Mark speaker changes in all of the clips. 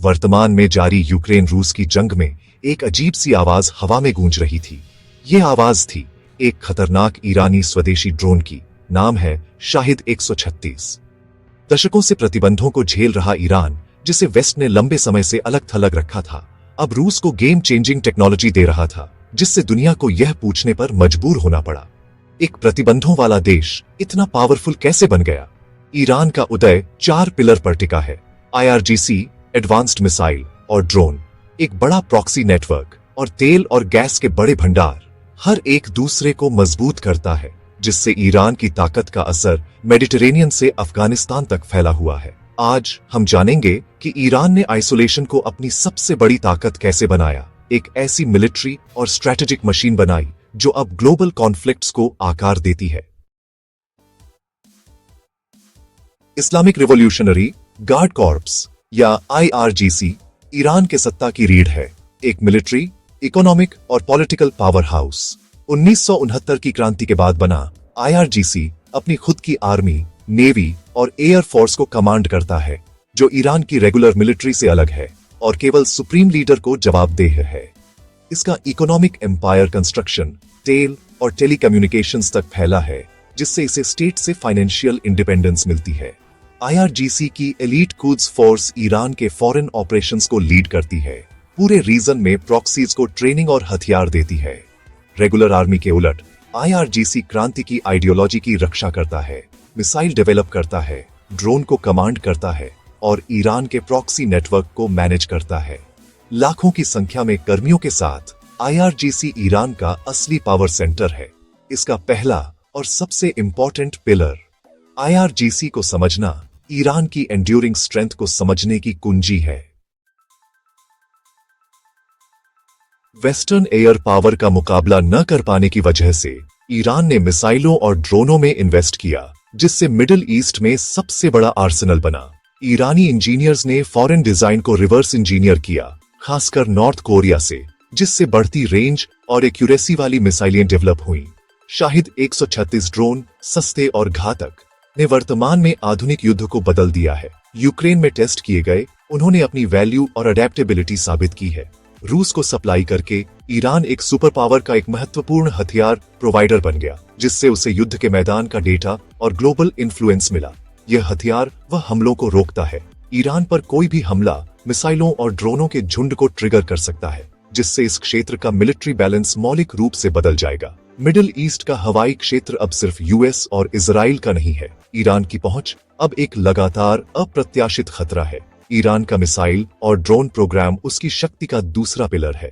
Speaker 1: वर्तमान में जारी यूक्रेन रूस की जंग में एक अजीब सी आवाज हवा में गूंज रही थी। यह आवाज थी एक खतरनाक ईरानी स्वदेशी ड्रोन की। नाम है शाहिद 136। दशकों से प्रतिबंधों को झेल रहा ईरान, जिसे वेस्ट ने लंबे समय से अलग थलग रखा था, अब रूस को गेम चेंजिंग टेक्नोलॉजी दे रहा था, जिससे दुनिया को यह पूछने पर मजबूर होना पड़ा, एक प्रतिबंधों वाला देश इतना पावरफुल कैसे बन गया। ईरान का उदय 4 पिलर पर टिका है: IRGC, एडवांस्ड मिसाइल और ड्रोन, एक बड़ा प्रॉक्सी नेटवर्क और तेल और गैस के बड़े भंडार, हर एक दूसरे को मजबूत करता है, जिससे ईरान की ताकत का असर मेडिटेरेनियन से अफगानिस्तान तक फैला हुआ है। आज हम जानेंगे कि ईरान ने आइसोलेशन को अपनी सबसे बड़ी ताकत कैसे बनाया, एक ऐसी मिलिट्री और स्ट्रैटेजिक मशीन बनाई जो अब ग्लोबल कॉन्फ्लिक्ट्स को आकार देती है। इस्लामिक रिवॉल्यूशनरी गार्ड कॉर्प्स या IRGC ईरान के सत्ता की रीढ़ है, एक मिलिट्री, इकोनॉमिक और पॉलिटिकल पावर हाउस। 1969 की क्रांति के बाद बना IRGC अपनी खुद की आर्मी, नेवी और एयर फोर्स को कमांड करता है, जो ईरान की रेगुलर मिलिट्री से अलग है और केवल सुप्रीम लीडर को जवाबदेह है। इसका इकोनॉमिक एम्पायर कंस्ट्रक्शन, तेल और टेलीकम्युनिकेशंस तक फैला है, जिससे इसे स्टेट से फाइनेंशियल इंडिपेंडेंस मिलती है। IRGC की एलीट क्वाड्स फोर्स ईरान के फॉरेन ऑपरेशंस को लीड करती है, पूरे रीजन में प्रॉक्सीज को ट्रेनिंग और हथियार देती है। रेगुलर आर्मी के उलट IRGC क्रांति की आइडियोलॉजी की रक्षा करता है, मिसाइल डेवलप करता है, ड्रोन को कमांड करता है और ईरान के प्रॉक्सी नेटवर्क को मैनेज करता है। लाखों की संख्या में कर्मियों के साथ IRGC ईरान का असली पावर सेंटर है। इसका पहला और सबसे इंपॉर्टेंट पिलर, IRGC को समझना ईरान की एंड्यूरिंग स्ट्रेंथ को समझने की कुंजी है। वेस्टर्न एयर पावर का मुकाबला न कर पाने की वजह से ईरान ने मिसाइलों और ड्रोनों में इन्वेस्ट किया, जिससे मिडिल ईस्ट में सबसे बड़ा आर्सेनल बना। ईरानी इंजीनियर्स ने फॉरेन डिजाइन को रिवर्स इंजीनियर किया, खासकर नॉर्थ कोरिया से, जिससे बढ़ती रेंज और एक्यूरेसी वाली मिसाइलें डेवलप हुईं। शाहिद 136 ड्रोन, सस्ते और घातक, ने वर्तमान में आधुनिक युद्ध को बदल दिया है। यूक्रेन में टेस्ट किए गए, उन्होंने अपनी वैल्यू और अडेप्टेबिलिटी साबित की है। रूस को सप्लाई करके ईरान एक सुपर पावर का एक महत्वपूर्ण हथियार प्रोवाइडर बन गया, जिससे उसे युद्ध के मैदान का डेटा और ग्लोबल इन्फ्लुएंस मिला। यह हथियार वह हमलों को रोकता है। ईरान पर कोई भी हमला मिसाइलों और ड्रोनों के झुंड को ट्रिगर कर सकता है, जिससे इस क्षेत्र का मिलिट्री बैलेंस मौलिक रूप से बदल जाएगा। मिडिल ईस्ट का हवाई क्षेत्र अब सिर्फ US और इजराइल का नहीं है। ईरान की पहुंच अब एक लगातार अप्रत्याशित खतरा है। ईरान का मिसाइल और ड्रोन प्रोग्राम उसकी शक्ति का दूसरा पिलर है।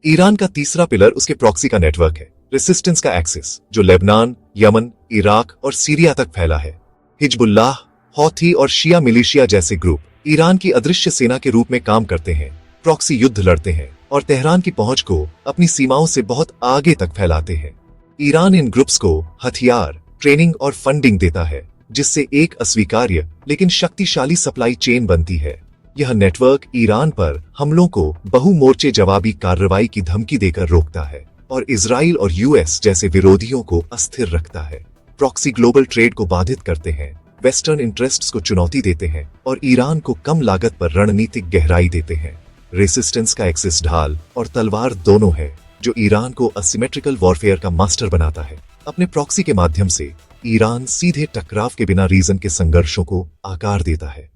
Speaker 1: ईरान का तीसरा पिलर उसके प्रॉक्सी का नेटवर्क है, रेसिस्टेंस का एक्सेस, जो लेबनान, यमन, इराक और सीरिया तक फैला है। हिजबुल्लाह, हौथी और शिया मिलिशिया जैसे ग्रुप ईरान की अदृश्य सेना के रूप में काम करते हैं, प्रॉक्सी युद्ध लड़ते हैं और तेहरान की पहुंच को अपनी सीमाओं से बहुत आगे तक फैलाते हैं। ईरान इन ग्रुप्स को हथियार, ट्रेनिंग और फंडिंग देता है, जिससे एक अस्वीकार्य लेकिन शक्तिशाली सप्लाई चेन बनती है। यह नेटवर्क ईरान पर हमलों को बहुमोर्चे जवाबी कार्रवाई की धमकी देकर रोकता है और इजराइल और US जैसे विरोधियों को अस्थिर रखता है। प्रॉक्सी ग्लोबल ट्रेड को बाधित करते हैं, वेस्टर्न इंटरेस्ट्स को चुनौती देते हैं और ईरान को कम लागत पर रणनीतिक गहराई देते हैं। रेसिस्टेंस का एक्सेस ढाल और तलवार दोनों है, जो ईरान को असिमेट्रिकल वॉरफेयर का मास्टर बनाता है। अपने प्रॉक्सी के माध्यम से ईरान सीधे टकराव के बिना रीजन के संघर्षों को आकार देता है।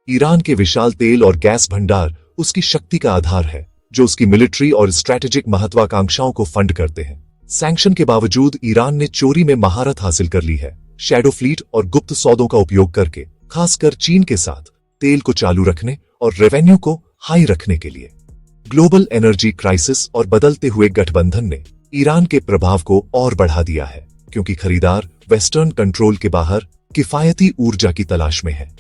Speaker 1: ईरान के विशाल तेल और गैस भंडार उसकी शक्ति का आधार है, जो उसकी मिलिट्री और स्ट्रैटेजिक महत्वाकांक्षाओं को फंड करते हैं। सैंक्शन के बावजूद ईरान ने चोरी में महारत हासिल कर ली है, शैडो फ्लीट और गुप्त सौदों का उपयोग करके, खासकर चीन के साथ तेल को चालू रखने और रेवेन्यू को हाई रखने के लिए। ग्लोबल एनर्जी क्राइसिस और बदलते हुए गठबंधन ने ईरान के प्रभाव को और बढ़ा दिया है, क्योंकि खरीदार वेस्टर्न कंट्रोल के बाहर किफायती ऊर्जा की तलाश में है।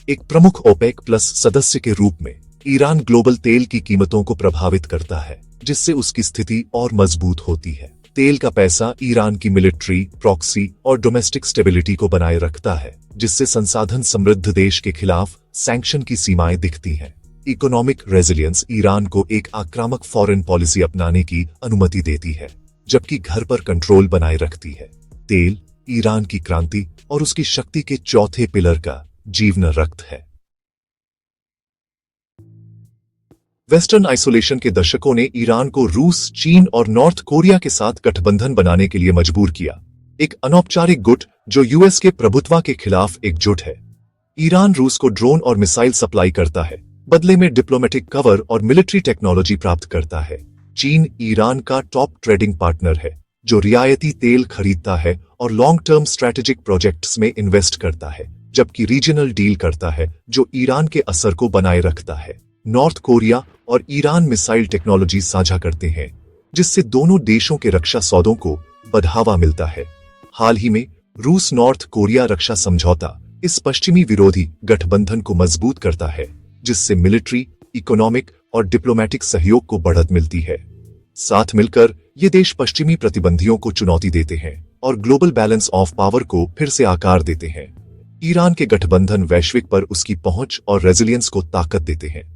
Speaker 1: एक प्रमुख ओपेक प्लस सदस्य के रूप में ईरान ग्लोबल तेल की कीमतों को प्रभावित करता है, जिससे उसकी स्थिति और मजबूत होती है। तेल का पैसा ईरान की मिलिट्री, प्रॉक्सी और डोमेस्टिक स्टेबिलिटी को बनाए रखता है, जिससे संसाधन समृद्ध देश के खिलाफ सैंक्शन की सीमाएं दिखती हैं। इकोनॉमिक रेजिलियंस ईरान को एक आक्रामक फॉरेन पॉलिसी अपनाने की अनुमति देती है, जबकि घर पर कंट्रोल बनाए रखती है। तेल, ईरान की क्रांति और उसकी शक्ति के चौथे पिलर का जीवन रक्त है। वेस्टर्न आइसोलेशन के दशकों ने ईरान को रूस, चीन और नॉर्थ कोरिया के साथ गठबंधन बनाने के लिए मजबूर किया, एक अनौपचारिक गुट जो यूएस के प्रभुत्व के खिलाफ एकजुट है। ईरान रूस को ड्रोन और मिसाइल सप्लाई करता है, बदले में डिप्लोमेटिक कवर और मिलिट्री टेक्नोलॉजी प्राप्त करता है। चीन ईरान का टॉप ट्रेडिंग पार्टनर है, जो रियायती तेल खरीदता है और लॉन्ग टर्म स्ट्रैटेजिक प्रोजेक्ट्स में इन्वेस्ट करता है, जबकि रीजनल डील करता है जो ईरान के असर को बनाए रखता है। नॉर्थ कोरिया और ईरान मिसाइल टेक्नोलॉजी साझा करते हैं, जिससे दोनों देशों के रक्षा सौदों को बढ़ावा मिलता है। हाल ही में रूस नॉर्थ कोरिया रक्षा समझौता इस पश्चिमी विरोधी गठबंधन को मजबूत करता है, जिससे मिलिट्री, इकोनॉमिक और डिप्लोमेटिक सहयोग को बढ़त मिलती है। साथ मिलकर ये देश पश्चिमी प्रतिबंधियों को चुनौती देते हैं और ग्लोबल बैलेंस ऑफ पावर को फिर से आकार देते हैं। ईरान के गठबंधन वैश्विक पर उसकी पहुंच और रेजिलियंस को ताकत देते हैं।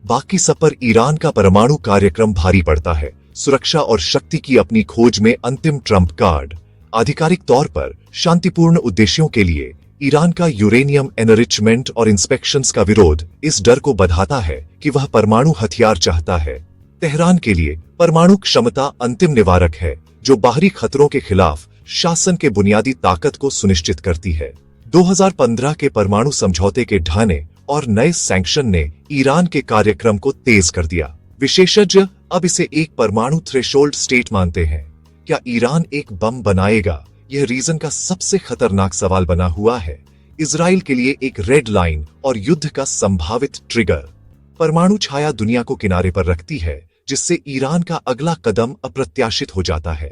Speaker 1: बाकी सब पर ईरान का परमाणु कार्यक्रम भारी पड़ता है। सुरक्षा और शक्ति की अपनी खोज में अंतिम ट्रम्प कार्ड। आधिकारिक तौर पर शांतिपूर्ण उद्देश्यों के लिए ईरान का यूरेनियम एनरिचमेंट और इंस्पेक्शंस का विरोध इस डर को बढ़ाता है कि वह परमाणु हथियार चाहता है। तेहरान के लिए परमाणु क्षमता अंतिम निवारक है, जो बाहरी खतरों के खिलाफ शासन के बुनियादी ताकत को सुनिश्चित करती है। 2015 के परमाणु समझौते के ढाने और नए सैंक्शन ने ईरान के कार्यक्रम को तेज कर दिया। विशेषज्ञ अब इसे एक परमाणु थ्रेशोल्ड स्टेट मानते हैं। क्या ईरान एक बम बनाएगा? यह रीजन का सबसे खतरनाक सवाल बना हुआ है। इजराइल के लिए एक रेड लाइन और युद्ध का संभावित ट्रिगर। परमाणु छाया दुनिया को किनारे पर रखती है, जिससे ईरान का अगला कदम अप्रत्याशित हो जाता है।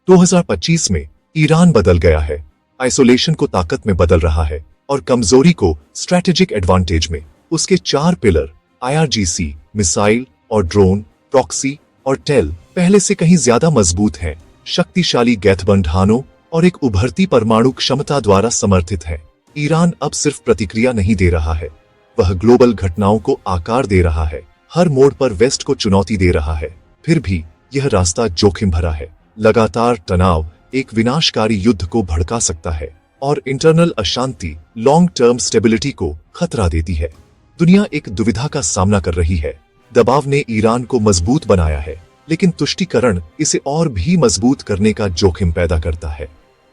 Speaker 1: 2025 में ईरान बदल गया है, आइसोलेशन को ताकत में बदल रहा है और कमजोरी को स्ट्रैटेजिक एडवांटेज में। उसके 4 पिलर IRGC, मिसाइल और ड्रोन, प्रॉक्सी और टेल पहले से कहीं ज्यादा मजबूत हैं, शक्तिशाली गठबंधनों और एक उभरती परमाणु क्षमता द्वारा समर्थित है। ईरान अब सिर्फ प्रतिक्रिया नहीं दे रहा है, वह ग्लोबल घटनाओं को आकार दे रहा है, हर मोड़ पर वेस्ट को चुनौती दे रहा है। फिर भी यह रास्ता जोखिम भरा है। लगातार तनाव एक विनाशकारी युद्ध को भड़का सकता है और इंटरनल अशांति लॉन्ग टर्म स्टेबिलिटी को खतरा देती है। दुनिया एक दुविधा का सामना कर रही है। दबाव ने ईरान को मजबूत बनाया है, लेकिन तुष्टीकरण इसे और भी मजबूत करने का जोखिम पैदा करता है।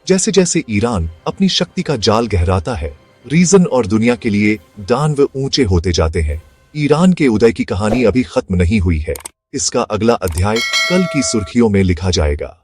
Speaker 1: जैसे जैसे ईरान अपनी शक्ति का जाल गहराता है, रीजन और दुनिया के लिए दानव ऊंचे होते जाते हैं। ईरान के उदय की कहानी अभी खत्म नहीं हुई है। इसका अगला अध्याय कल की सुर्खियों में लिखा जाएगा।